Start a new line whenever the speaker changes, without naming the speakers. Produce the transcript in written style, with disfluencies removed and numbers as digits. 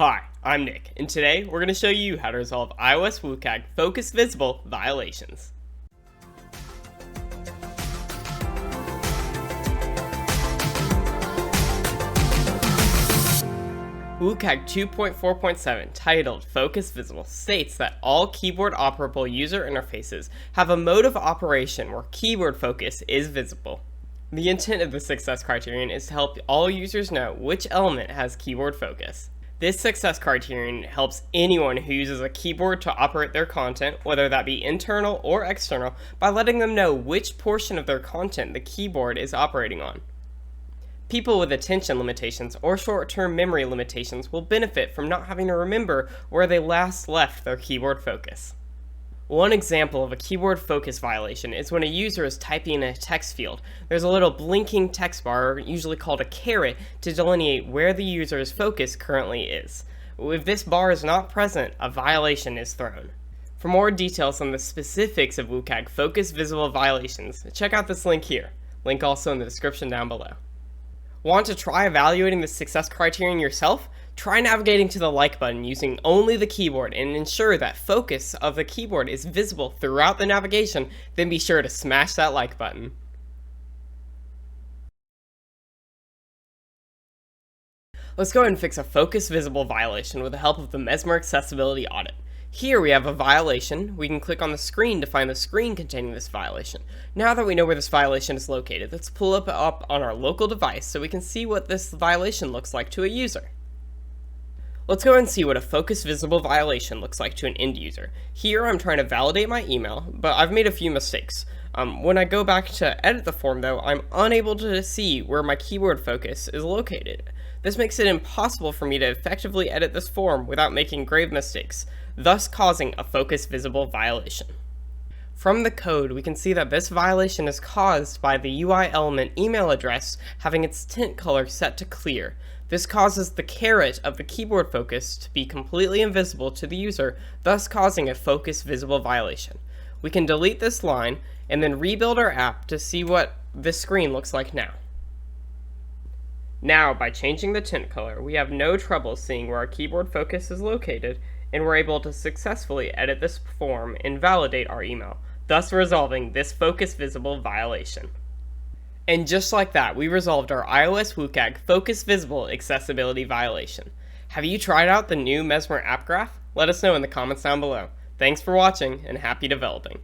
Hi, I'm Nick, and today we're going to show you how to resolve iOS WCAG focus visible violations. WCAG 2.4.7, titled Focus Visible, states that all keyboard operable user interfaces have a mode of operation where keyboard focus is visible. The intent of the success criterion is to help all users know which element has keyboard focus. This success criterion helps anyone who uses a keyboard to operate their content, whether that be internal or external, by letting them know which portion of their content the keyboard is operating on. People with attention limitations or short-term memory limitations will benefit from not having to remember where they last left their keyboard focus. One example of a keyboard focus violation is when a user is typing in a text field. There's a little blinking text bar, usually called a caret, to delineate where the user's focus currently is. If this bar is not present, a violation is thrown. For more details on the specifics of WCAG focus visible violations, check out this link here. Link also in the description down below. Want to try evaluating the success criterion yourself? Try navigating to the like button using only the keyboard and ensure that focus of the keyboard is visible throughout the navigation, then be sure to smash that like button. Let's go ahead and fix a focus visible violation with the help of the Mesmer accessibility audit. Here we have a violation. We can click on the screen to find the screen containing this violation. Now that we know where this violation is located, let's pull it up on our local device so we can see what this violation looks like to a user. Let's go ahead and see what a focus visible violation looks like to an end user. Here I'm trying to validate my email, but I've made a few mistakes. When I go back to edit the form though, I'm unable to see where my keyboard focus is located. This makes it impossible for me to effectively edit this form without making grave mistakes, thus causing a focus visible violation. From the code, we can see that this violation is caused by the UI element email address having its tint color set to clear. This causes the caret of the keyboard focus to be completely invisible to the user, thus causing a focus visible violation. We can delete this line and then rebuild our app to see what this screen looks like now. Now, by changing the tint color, we have no trouble seeing where our keyboard focus is located, and we're able to successfully edit this form and validate our email, thus resolving this focus visible violation. And just like that, we resolved our iOS WCAG focus visible accessibility violation. Have you tried out the new Mesmer app graph? Let us know in the comments down below. Thanks for watching, and happy developing.